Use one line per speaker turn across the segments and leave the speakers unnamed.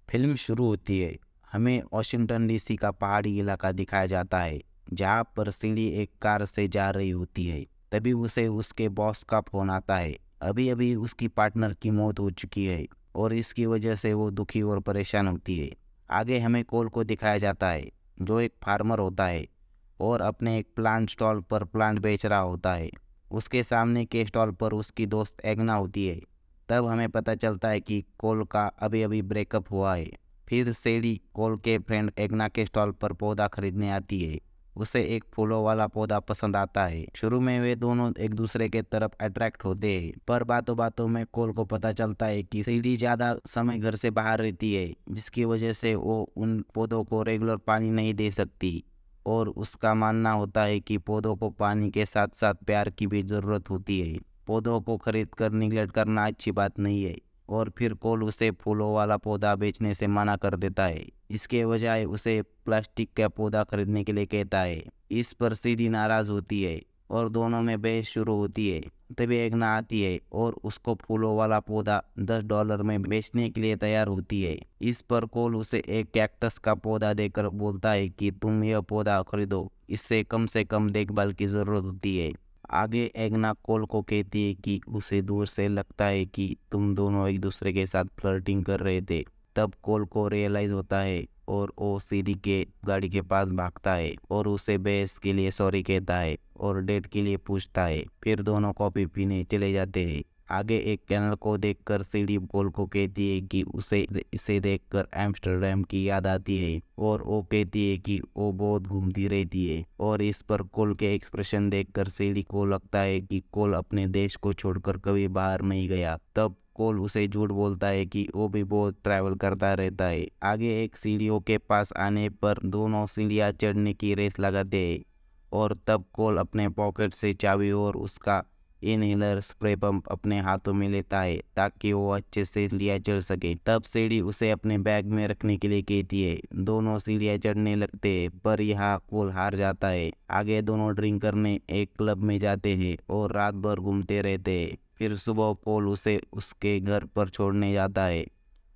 Film शुरू होती है। हमें वॉशिंगटन डीसी का पहाड़ी इलाका दिखाया जाता है, जहाँ पर सीढ़ी एक कार से जा रही होती है। तभी उसे उसके बॉस का फोन आता है। अभी अभी उसकी पार्टनर की मौत हो चुकी है और इसकी वजह से वो दुखी और परेशान होती है। आगे हमें कोल को दिखाया जाता है, जो एक फार्मर होता है और अपने एक प्लांट स्टॉल पर प्लांट बेच रहा होता है। उसके सामने के स्टॉल पर उसकी दोस्त एग्ना होती है। तब हमें पता चलता है कि कोल का अभी अभी ब्रेकअप हुआ है। फिर सेडी कोल के फ्रेंड एग्ना के स्टॉल पर पौधा खरीदने आती है। उसे एक फूलों वाला पौधा पसंद आता है। शुरू में वे दोनों एक दूसरे के तरफ अट्रैक्ट होते हैं, पर बातों बातों में कोल को पता चलता है कि सीडी ज्यादा समय घर से बाहर रहती है, जिसकी वजह से वो उन पौधों को रेगुलर पानी नहीं दे सकती। और उसका मानना होता है कि पौधों को पानी के साथ साथ प्यार की भी ज़रूरत होती है। पौधों को खरीद कर निगलेक्ट करना अच्छी बात नहीं है। और फिर कोल उसे फूलों वाला पौधा बेचने से मना कर देता है। इसके बजाय उसे प्लास्टिक का पौधा खरीदने के लिए कहता है। इस पर सीडी नाराज़ होती है और दोनों में बहस शुरू होती है। तभी एग्ना आती है और उसको फूलों वाला पौधा $10 में बेचने के लिए तैयार होती है। इस पर कोल उसे एक कैक्टस का पौधा देकर बोलता है कि तुम यह पौधा खरीदो, इससे कम से कम देखभाल की ज़रूरत होती है। आगे एग्ना कोल को कहती है कि उसे दूर से लगता है कि तुम दोनों एक दूसरे के साथ फ्लर्टिंग कर रहे थे। तब कोल को रियलाइज होता है और वो सीडी के गाड़ी के पास भागता है और उसे बहस के लिए सॉरी कहता है और डेट के लिए पूछता है। फिर दोनों कॉफी पीने चले जाते हैं। आगे एक कैनल को देखकर सीडी कोल को कहती है कि उसे इसे देखकर एम्स्टर्डम की याद आती है और वो कहती है कि वो बहुत घूमती रहती है। और इस पर कोल के एक्सप्रेशन देखकर सीडी को लगता है कि कोल अपने देश को छोड़कर कभी बाहर नहीं गया। तब कोल उसे झूठ बोलता है कि वो भी बहुत ट्रैवल करता रहता है। आगे एक सीढ़ियों के पास आने पर दोनों सीढ़ियाँ चढ़ने की रेस लगाते हैं और तब कोल अपने पॉकेट से चाबी और उसका इनहेलर स्प्रे पंप अपने हाथों में लेता है ताकि वो अच्छे से सीढ़ियाँ चढ़ सके। तब सीढ़ी उसे अपने बैग में रखने के लिए कहती है। दोनों सीढ़ियाँ चढ़ने लगते हैं, पर यहाँ कोल हार जाता है। आगे दोनों ड्रिंक करने एक क्लब में जाते हैं और रात भर घूमते रहते हैं। फिर सुबह कोल उसे उसके घर पर छोड़ने जाता है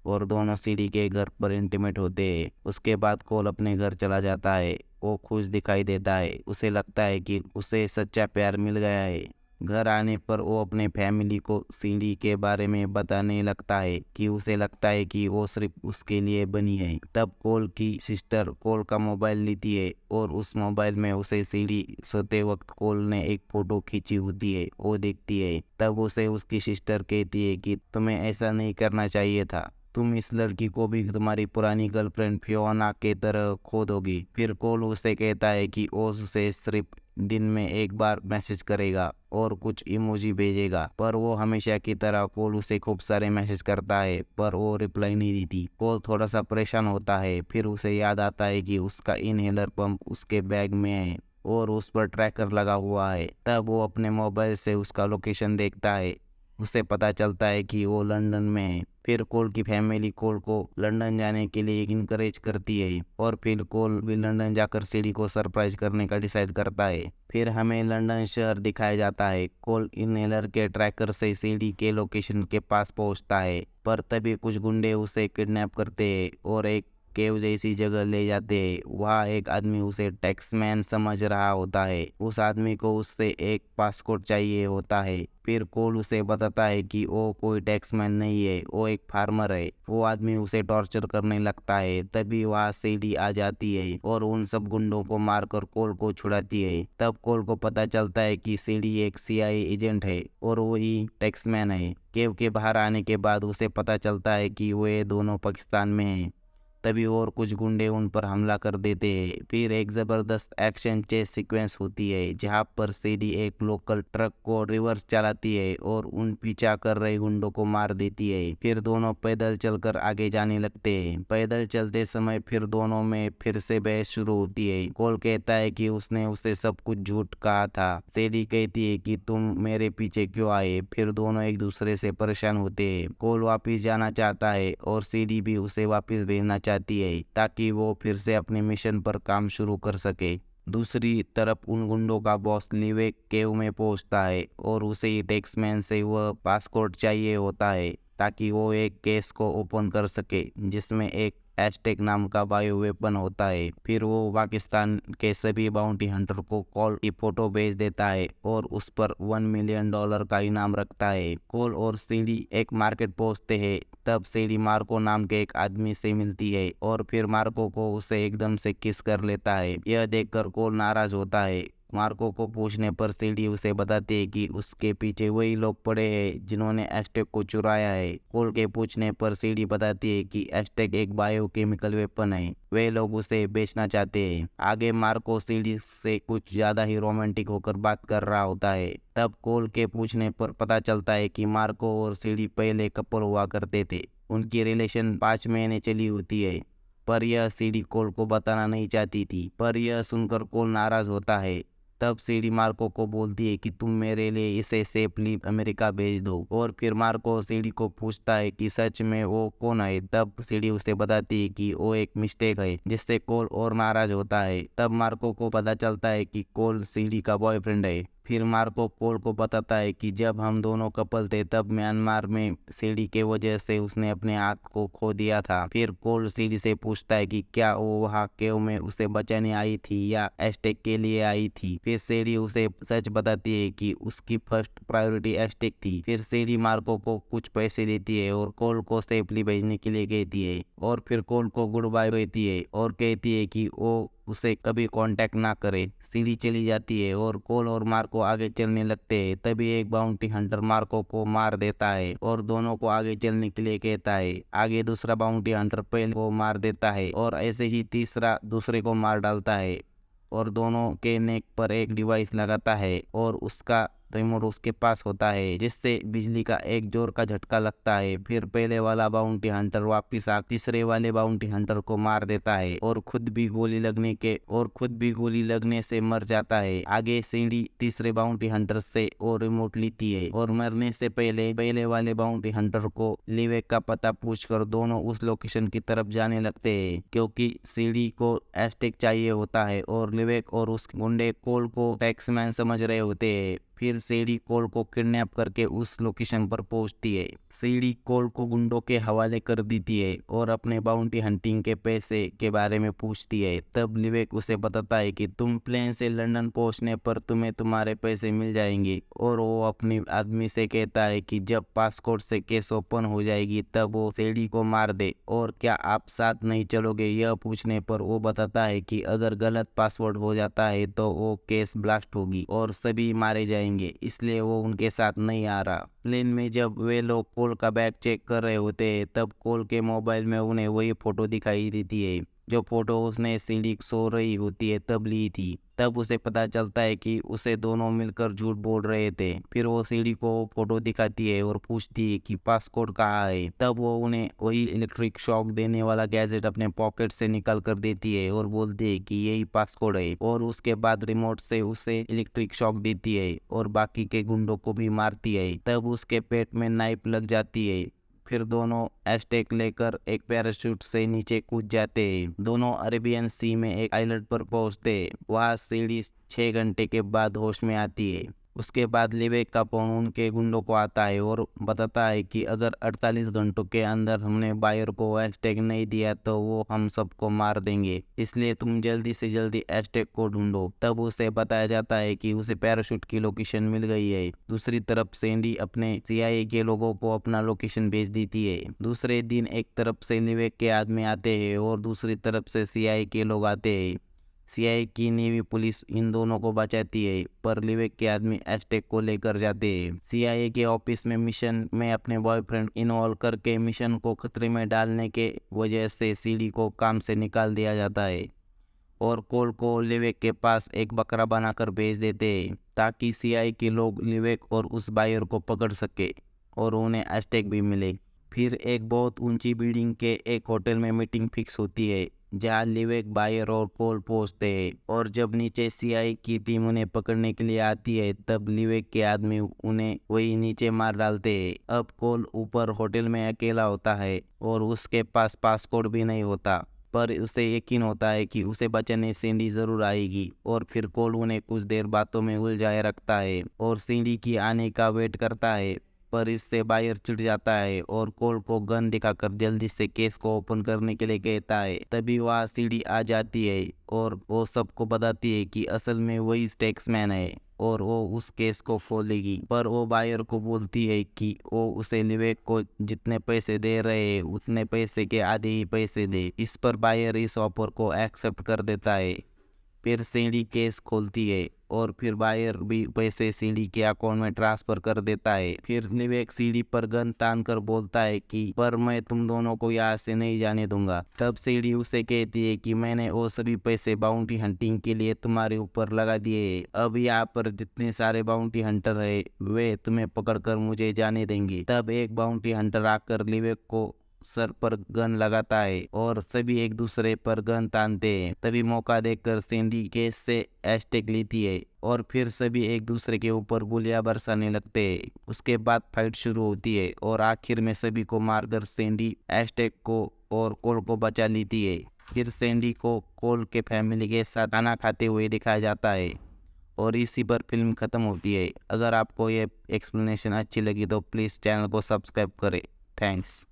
और दोनों सीढ़ी के घर पर इंटीमेट होते हैं। उसके बाद कोल अपने घर चला जाता है। वो खुश दिखाई देता है। उसे लगता है कि उसे सच्चा प्यार मिल गया है। घर आने पर वो अपने फैमिली को सीढ़ी के बारे में बताने लगता है कि उसे लगता है कि वो सिर्फ उसके लिए बनी है। तब कोल की सिस्टर कोल का मोबाइल लेती है और उस मोबाइल में उसे सीढ़ी सोते वक्त कोल ने एक फोटो खींची होती है वो देखती है। तब उसे उसकी सिस्टर कहती है कि तुम्हें ऐसा नहीं करना चाहिए था, तुम इस लड़की को भी तुम्हारी पुरानी गर्लफ्रेंड फियोना के तरह खो दोगी। फिर कोल उसे कहता है कि वो उसे सिर्फ दिन में एक बार मैसेज करेगा और कुछ इमोजी भेजेगा, पर वो हमेशा की तरह कोल उसे खूब सारे मैसेज करता है पर वो रिप्लाई नहीं देती। कोल थोड़ा सा परेशान होता है। फिर उसे याद आता है कि उसका इनहेलर पंप उसके बैग में है और उस पर ट्रैकर लगा हुआ है। तब वो अपने मोबाइल से उसका लोकेशन देखता है। उसे पता चलता है कि वो लंदन में है। फिर कोल की फैमिली कोल को लंदन जाने के लिए इनकरेज करती है और फिर कोल भी लंदन जाकर सीडी को सरप्राइज करने का डिसाइड करता है। फिर हमें लंदन शहर दिखाया जाता है। कोल इनहेलर के ट्रैकर से सीडी के लोकेशन के पास पहुंचता है, पर तभी कुछ गुंडे उसे किडनैप करते हैं और एक केव जैसी जगह ले जाते हैं। वहाँ एक आदमी उसे टैक्समैन समझ रहा होता है। उस आदमी को उससे एक पासपोर्ट चाहिए होता है। फिर कोल उसे बताता है कि वो कोई टैक्समैन नहीं है, वो एक फार्मर है। वो आदमी उसे टॉर्चर करने लगता है। तभी वहाँ सीडी आ जाती है और उन सब गुंडों को मारकर कोल को छुड़ाती है। तब कोल को पता चलता है कि सीडी एक CIA एजेंट है और वही टैक्समैन है। केव के बाहर आने के बाद उसे पता चलता है कि वे दोनों पाकिस्तान में हैं। तभी और कुछ गुंडे उन पर हमला कर देते हैं। फिर एक ज़बरदस्त एक्शन चेस सीक्वेंस होती है जहां पर सीडी एक लोकल ट्रक को रिवर्स चलाती है और उन पीछा कर रहे गुंडों को मार देती है। फिर दोनों पैदल चलकर आगे जाने लगते हैं। पैदल चलते समय फिर दोनों में फिर से बहस शुरू होती है। कोल कहता है कि उसने उसे सब कुछ झूठ कहा था। सीडी कहती है कि तुम मेरे पीछे क्यों आए। फिर दोनों एक दूसरे से परेशान होते हैं। कोल वापिस जाना चाहता है और सीडी भी उसे वापिस भेजना चाहती है ताकि वो फिर से अपने मिशन पर काम शुरू कर सके। दूसरी तरफ उन गुंडों का बॉस लिवेक केव में पहुंचता है और उसे टैक्समैन से वह पासपोर्ट चाहिए होता है ताकि वो एक केस को ओपन कर सके जिसमें एक एस्टेक नाम का बायो वेपन होता है। फिर वो पाकिस्तान के सभी बाउंटी हंटर को कोल की फोटो भेज देता है और उस पर $1 मिलियन का इनाम रखता है। कोल और सीडी एक मार्केट पहुंचते हैं। तब सीडी मार्को नाम के एक आदमी से मिलती है और फिर मार्को को उसे एकदम से किस कर लेता है। यह देखकर कोल नाराज होता है। मार्को को पूछने पर सीडी उसे बताती है कि उसके पीछे वही लोग पड़े हैं जिन्होंने एस्टेक को चुराया है। कोल के पूछने पर सीडी बताती है कि एस्टेक एक बायोकेमिकल वेपन है, वे लोग उसे बेचना चाहते हैं। आगे मार्को सीडी से कुछ ज्यादा ही रोमांटिक होकर बात कर रहा होता है। तब कोल के पूछने पर पता चलता है कि मार्को और सीडी पहले कपल हुआ करते थे। उनकी रिलेशन 5 महीने चली होती है, पर यह सीडी कोल को बताना नहीं चाहती थी। पर यह सुनकर कोल नाराज होता है। तब सीडी मार्को को बोलती है कि तुम मेरे लिए इसे सेफली अमेरिका भेज दो। और फिर मार्को सीडी को पूछता है कि सच में वो कौन है। तब सीडी उसे बताती है कि वो एक मिस्टेक है, जिससे कोल और नाराज होता है। तब मार्को को पता चलता है कि कोल सीडी का बॉयफ्रेंड है। फिर मार्को कोल को बताता है कि जब हम दोनों कपल थे तब म्यांमार में सीडी के वजह से उसने अपने हाथ को खो दिया था। फिर कोल सीडी से पूछता है कि क्या वो वहाँ केव में उसे बचाने आई थी या एस्टेक के लिए आई थी। फिर सीडी उसे सच बताती है कि उसकी फर्स्ट प्रायोरिटी एस्टेक थी। फिर सीडी मार्को को कुछ पैसे देती है और कोल को सेफली भेजने के लिए कहती है और फिर कोल को गुड बाय कहती है और कहती है कि वो उसे कभी कांटेक्ट ना करे। सीडी चली जाती है और कोल और मार्को आगे चलने लगते हैं। तभी एक बाउंटी हंटर मार्को को मार देता है और दोनों को आगे चलने के लिए कहता है। आगे दूसरा बाउंटी हंटर पहले को मार देता है और ऐसे ही तीसरा दूसरे को मार डालता है और दोनों के नेक पर एक डिवाइस लगाता है और उसका रिमोट उसके पास होता है, जिससे बिजली का एक जोर का झटका लगता है। फिर पहले वाला बाउंटी हंटर वापिस आ तीसरे वाले बाउंटी हंटर को मार देता है और खुद भी गोली लगने से मर जाता है। आगे सीडी तीसरे बाउंटी हंटर से वो रिमोट लेती है और मरने से पहले वाले बाउंटी हंटर को लिवेक का पता पूछकर दोनों उस लोकेशन की तरफ जाने लगते हैं, क्योंकि सीडी को एस्टेक चाहिए होता है और लिवेक और उस गुंडे कोल को टैक्समैन समझ रहे होते हैं। फिर सीडी कोल को किडनैप करके उस लोकेशन पर पहुंचती है। सीडी कोल को गुंडों के हवाले कर देती है और अपने बाउंटी हंटिंग के पैसे के बारे में पूछती है। तब लिवेक उसे बताता है कि तुम प्लेन से लंदन पहुंचने पर तुम्हें तुम्हारे पैसे मिल जाएंगे और वो अपने आदमी से कहता है कि जब पासपोर्ट से केस ओपन हो जाएगी तब वो सीडी को मार दे। और क्या आप साथ नहीं चलोगे? यह पूछने पर वो बताता है कि अगर गलत पासवर्ड हो जाता है तो वो केस ब्लास्ट होगी और सभी मारे जाएंगे, इसलिए वो उनके साथ नहीं आ रहा। प्लेन में जब वे लोग कोल का बैग चेक कर रहे होते हैं तब कोल के मोबाइल में उन्हें वही फोटो दिखाई देती है जो फोटो उसने सीडी सो रही होती है तब ली थी। तब उसे पता चलता है कि उसे दोनों मिलकर झूठ बोल रहे थे। फिर वो सीडी को फोटो दिखाती है और पूछती है कि पासकोड कहाँ है। तब वो उन्हें वही इलेक्ट्रिक शॉक देने वाला गैजेट अपने पॉकेट से निकाल कर देती है और बोलती है कि यही पासकोड है और उसके बाद रिमोट से उसे इलेक्ट्रिक शॉक देती है और बाकी के गुंडों को भी मारती है। तब उसके पेट में नाइफ लग जाती है। फिर दोनों एस्टेक लेकर एक पैराशूट से नीचे कूद जाते हैं। दोनों अरेबियन सी में एक आइलैंड पर पहुंचते हैं। वहाँ सीडी 6 घंटे के बाद होश में आती है। उसके बाद लिवेक का फोन उनके गुंडों को आता है और बताता है कि अगर 48 घंटों के अंदर हमने बायर को एस्टेक नहीं दिया तो वो हम सबको मार देंगे, इसलिए तुम जल्दी से जल्दी एस्टेक को ढूंढो। तब उसे बताया जाता है कि उसे पैराशूट की लोकेशन मिल गई है। दूसरी तरफ सैंडी अपने CIA के लोगों को अपना लोकेशन भेज देती है। दूसरे दिन एक तरफ से लिवेक के आदमी आते हैं और दूसरी तरफ से CIA के लोग आते हैं। CIA की नेवी पुलिस इन दोनों को बचाती है, पर लिवेक के आदमी एस्टेक को लेकर जाते हैं। CIA के ऑफिस में मिशन में अपने बॉयफ्रेंड इन्वॉल्व करके मिशन को खतरे में डालने के वजह से सीडी को काम से निकाल दिया जाता है और कोल को लिवेक के पास एक बकरा बनाकर भेज देते हैं ताकि CIA के लोग लिवेक और उस बायर को पकड़ सके और उन्हें एस्टेक भी मिले। फिर एक बहुत ऊंची बिल्डिंग के एक होटल में मीटिंग फिक्स होती है जहाँ लिवेक, बायर और कोल पहुंचते हैं और जब नीचे CIA की टीम उन्हें पकड़ने के लिए आती है तब लिवेक के आदमी उन्हें वही नीचे मार डालते हैं। अब कोल ऊपर होटल में अकेला होता है और उसके पास पासपोर्ट भी नहीं होता, पर उसे यकीन होता है कि उसे बचाने सैंडी जरूर आएगी और फिर कोल उन्हें कुछ देर बातों में उलझाए रखता है और सैंडी की आने का वेट करता है। पर इससे बायर चिढ़ जाता है और कोल को गन दिखाकर जल्दी से केस को ओपन करने के लिए कहता है। तभी वहाँ सीढ़ी आ जाती है और वो सबको बताती है कि असल में वही टैक्समैन है और वो उस केस को खोलेगी। पर वो बायर को बोलती है कि वो उसे विवेक को जितने पैसे दे रहे हैं उतने पैसे के आधे ही पैसे दे। इस पर बायर इस ऑफर को एक्सेप्ट कर देता है। फिर सीढ़ी केस खोलती है और फिर बायर भी पैसे सीढ़ी के अकाउंट में ट्रांसफर कर देता है। फिर विवेक सीढ़ी पर गन तान कर बोलता है कि पर मैं तुम दोनों को यहाँ से नहीं जाने दूंगा। तब सीढ़ी उसे कहती है कि मैंने वो सभी पैसे बाउंटी हंटिंग के लिए तुम्हारे ऊपर लगा दिए। अब यहाँ पर जितने सारे बाउंटी हंटर है वे तुम्हें पकड़कर मुझे जाने देंगे। तब एक बाउंटी हंटर आकर विवेक को सर पर गन लगाता है और सभी एक दूसरे पर गन तानते हैं। तभी मौका देखकर सैंडी केस से एस्टेक लेती है और फिर सभी एक दूसरे के ऊपर गोलियां बरसाने लगते हैं। उसके बाद फाइट शुरू होती है और आखिर में सभी को मारकर सैंडी एस्टेक को और कोल को बचा लेती है। फिर सैंडी को कोल के फैमिली के साथ खाना खाते हुए दिखाया जाता है और इसी पर फिल्म खत्म होती है। अगर आपको ये एक्सप्लेनेशन अच्छी लगी तो प्लीज़ चैनल को सब्सक्राइब करें। थैंक्स।